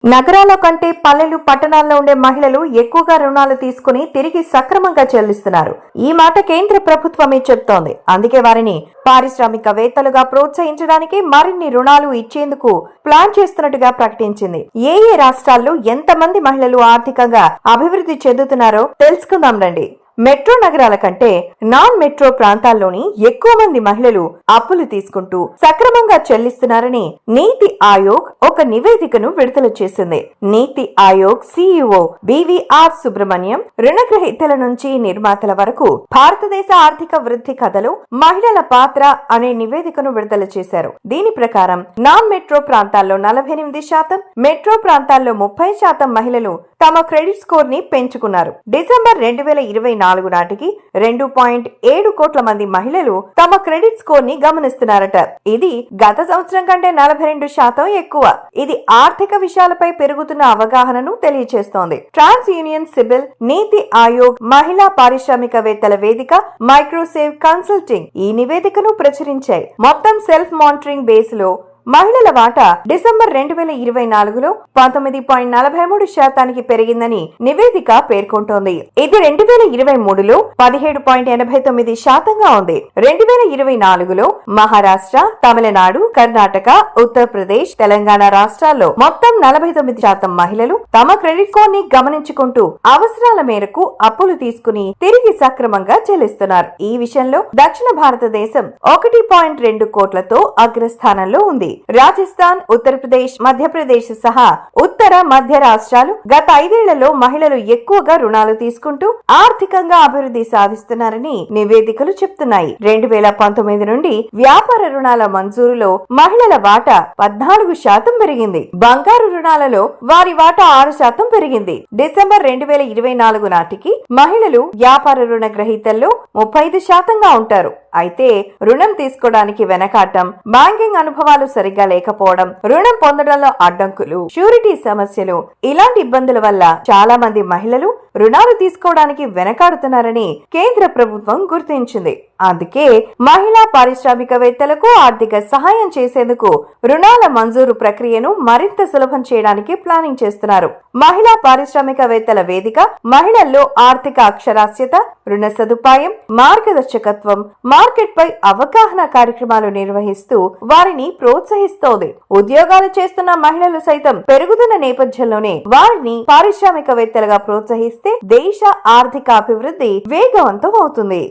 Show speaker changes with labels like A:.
A: నగరాల కంటే పల్లెలు పట్టణాల్లో ఉండే మహిళలు ఎక్కువగా రుణాలు తీసుకుని తిరిగి సక్రమంగా చెల్లిస్తున్నారు. ఈ మాట కేంద్ర ప్రభుత్వమే చెప్తోంది. అందుకే వారిని పారిశ్రామికవేత్తలుగా ప్రోత్సహించడానికి మరిన్ని రుణాలు ఇచ్చేందుకు ప్లాన్ చేస్తున్నట్టుగా ప్రకటించింది. ఏ రాష్ట్రాల్లో ఎంతమంది మహిళలు ఆర్థికంగా అభివృద్ధి చెందుతున్నారో తెలుసుకుందాం రండి. మెట్రో నగరాల కంటే నాన్ మెట్రో ప్రాంతాల్లోని ఎక్కువ మంది మహిళలు అప్పులు తీసుకుంటూ సక్రమంగా చెల్లిస్తున్నారని నీతి ఆయోగ్ ఒక నివేదికను విడుదల చేసింది. నీతి ఆయోగ్ CEO BVR సుబ్రహ్మణ్యం రుణగ్రహీతల నుంచి నిర్మాతల వరకు భారతదేశ ఆర్థిక వృద్ధి కథలో మహిళల పాత్ర అనే నివేదికను విడుదల చేశారు. దీని ప్రకారం నాన్ మెట్రో ప్రాంతాల్లో 48%, మెట్రో ప్రాంతాల్లో 30% మహిళలు తమ క్రెడిట్ స్కోర్ ని పెంచుకున్నారు. డిసెంబర్ 2024 నాటికి 2.7 కోట్ల మంది మహిళలు తమ క్రెడిట్ స్కోర్ ని గమనిస్తున్నారట. ఇది గత సంవత్సరం కంటే 42% ఎక్కువ. ఇది ఆర్థిక విషయాలపై పెరుగుతున్న అవగాహనను తెలియజేస్తోంది. ట్రాన్స్ యూనియన్ సిబిల్, నీతి ఆయోగ్, మహిళా పారిశ్రామికవేత్తల వేదిక, మైక్రోసేవ్ కన్సల్టింగ్ ఈ నివేదికను ప్రచురించాయి. మొత్తం సెల్ఫ్ మానిటరింగ్ బేస్ లో మహిళల వాటా డిసెంబర్ 2024లో 19.43% పెరిగిందని నివేదిక పేర్కొంటోంది. ఇది 2023లో 17.89% ఉంది. 2024లో మహారాష్ట్ర, తమిళనాడు, కర్ణాటక, ఉత్తరప్రదేశ్, తెలంగాణ రాష్ట్రాల్లో మొత్తం 49% మహిళలు తమ క్రెడిట్ స్కోర్ ని గమనించుకుంటూ అవసరాల మేరకు అప్పులు తీసుకుని తిరిగి సక్రమంగా చెల్లిస్తున్నారు. ఈ విషయంలో దక్షిణ భారతదేశం 1.2 కోట్లతో అగ్రస్థానంలో ఉంది. రాజస్థాన్, ఉత్తరప్రదేశ్, మధ్యప్రదేశ్ సహా ఉత్తర మధ్య రాష్ట్రాలు గత 5 ఏళ్లలో మహిళలు ఎక్కువగా రుణాలు తీసుకుంటూ ఆర్థికంగా అభివృద్ధి సాధిస్తున్నారని నివేదికలు చెప్తున్నాయి. 2019 నుండి వ్యాపార రుణాల మంజూరులో మహిళల వాటా 14% పెరిగింది. బంగారు రుణాలలో వారి వాటా 6% పెరిగింది. డిసెంబర్ 2024 నాటికి మహిళలు వ్యాపార రుణ గ్రహీతల్లో 35%గా ఉంటారు. అయితే రుణం తీసుకోవడానికి వెనకాటం, బ్యాంకింగ్ అనుభవాలు సరిగ్గా లేకపోవడం, రుణం పొందడంలో అడ్డంకులు, షూరిటీ సమస్యలు ఇలాంటి ఇబ్బందుల వల్ల చాలా మంది మహిళలు రుణాలు తీసుకోవడానికి వెనకాడుతున్నారని కేంద్ర ప్రభుత్వం గుర్తించింది. అందుకే మహిళా పారిశ్రామికవేత్తలకు ఆర్థిక సహాయం చేసేందుకు రుణాల మంజూరు ప్రక్రియను మరింత సులభం చేయడానికి ప్లానింగ్ చేస్తున్నారు. మహిళా పారిశ్రామికవేత్తల వేదిక మహిళల్లో ఆర్థిక అక్షరాస్యత, రుణ సదుపాయం, మార్గదర్శకత్వం, మార్కెట్ పై అవగాహన కార్యక్రమాలు నిర్వహిస్తూ వారిని ప్రోత్సహిస్తోంది. ఉద్యోగాలు చేస్తున్న మహిళలు సైతం పెరుగుతున్న నేపథ్యంలోనే వారిని పారిశ్రామికవేత్తలుగా ప్రోత్సహిస్తే దేశ ఆర్థిక అభివృద్ధి వేగవంతం అవుతుంది.